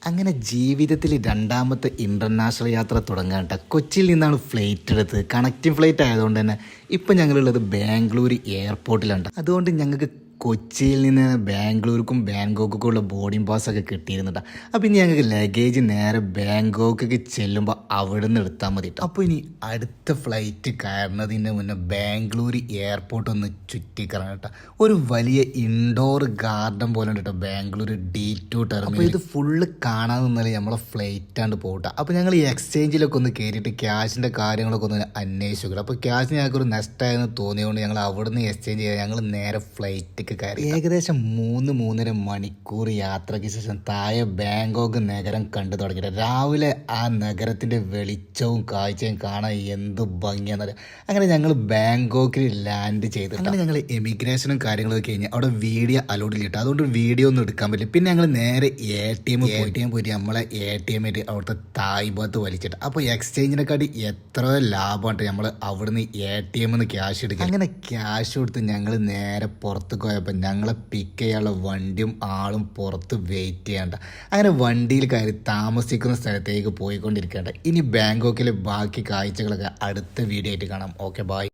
അങ്ങനെ ജീവിതത്തിൽ രണ്ടാമത്തെ ഇൻ്റർനാഷണൽ യാത്ര തുടങ്ങാൻ കൊച്ചിയിൽ നിന്നാണ് ഫ്ലൈറ്റ് എടുത്തത്. കണക്റ്റിംഗ് ഫ്ലൈറ്റ് ആയതുകൊണ്ട് തന്നെ ഇപ്പം ഞങ്ങളുള്ളത് ബാംഗ്ലൂർ എയർപോർട്ടിലാണ്. അതുകൊണ്ട് ഞങ്ങൾക്ക് കൊച്ചിയിൽ നിന്ന് ബാംഗ്ലൂർക്കും ബാങ്കോക്കൊക്കെ ഉള്ള ബോർഡിംഗ് പാസ്സൊക്കെ കിട്ടിയിരുന്നുണ്ട്. അപ്പോൾ ഇനി ഞങ്ങൾക്ക് ലഗേജ് നേരെ ബാങ്കോക്കൊക്കെ ചെല്ലുമ്പോൾ അവിടെ നിന്ന് എടുത്താൽ മതി കേട്ടോ. അപ്പോൾ ഇനി അടുത്ത ഫ്ലൈറ്റ് കയറുന്നതിന് മുന്നേ ബാംഗ്ലൂർ എയർപോർട്ട് ഒന്ന് ചുറ്റിക്കറങ്ങാം കേട്ടോ. ഒരു വലിയ ഇൻഡോർ ഗാർഡൻ പോലെ ഉണ്ട് കേട്ടോ ബാംഗ്ലൂർ D2 ടെർമിനൽ. അപ്പോൾ ഇത് ഫുള്ള് കാണാൻ നിന്നാൽ നമ്മളെ ഫ്ലൈറ്റാണ്ട് പോകട്ടെ. അപ്പോൾ ഞങ്ങൾ ഈ എക്സ്ചേഞ്ചിലൊക്കെ ഒന്ന് കയറിയിട്ട് ക്യാഷിൻ്റെ കാര്യങ്ങളൊക്കെ ഒന്ന് അന്വേഷിക്കണം. അപ്പോൾ ക്യാഷ് ഞങ്ങൾക്ക് ഒരു നഷ്ടമായെന്ന് തോന്നിയതുകൊണ്ട് ഞങ്ങൾ അവിടെ നിന്ന് എക്സ്ചേഞ്ച് ചെയ്യാൻ ഞങ്ങൾ നേരെ ഫ്ലൈറ്റ് കയറി. ഏകദേശം 3-3.5 മണിക്കൂർ യാത്രയ്ക്ക് ശേഷം താഴെ ബാങ്കോക്ക് നഗരം കണ്ടു തുടങ്ങിയിട്ട് രാവിലെ ആ നഗരത്തിൻ്റെ വെളിച്ചവും കാഴ്ചയും കാണാൻ എന്ത് ഭംഗിയാണെന്നറിയാം. അങ്ങനെ ഞങ്ങൾ ബാങ്കോക്കിൽ ലാൻഡ് ചെയ്തിട്ട് അങ്ങനെ ഞങ്ങൾ എമിഗ്രേഷനും കാര്യങ്ങളൊക്കെ കഴിഞ്ഞ് അവിടെ വീഡിയോ അലൗഡ് ഇല്ല. അതുകൊണ്ട് വീഡിയോ ഒന്നും എടുക്കാൻ പറ്റില്ല. പിന്നെ ഞങ്ങൾ നേരെ ATM പോയിട്ട് നമ്മളെ ATM ആയിട്ട് അവിടുത്തെ തായ് ഭാഗത്ത് വലിച്ചിട്ട് അപ്പോൾ എക്സ്ചേഞ്ചിനെക്കാട്ടി എത്ര ലാഭമായിട്ട് നമ്മൾ അവിടുന്ന് ATM ക്യാഷ് എടുക്കുക. അങ്ങനെ ക്യാഷ് കൊടുത്ത് ഞങ്ങൾ നേരെ പുറത്ത് പോയപ്പോൾ ഞങ്ങളെ പിക്ക് ചെയ്യാനുള്ള വണ്ടിയും ആളും പുറത്ത് വെയിറ്റ് ചെയ്യേണ്ട. അങ്ങനെ വണ്ടിയിൽ കയറി താമസിക്കുന്ന സ്ഥലത്തേക്ക് പോയിക്കൊണ്ടിരിക്കേണ്ട. ഇനി ബാങ്കോക്കിലെ ബാക്കി കാഴ്ചകളൊക്കെ അടുത്ത വീഡിയോ ആയിട്ട് കാണാം. Okay, by.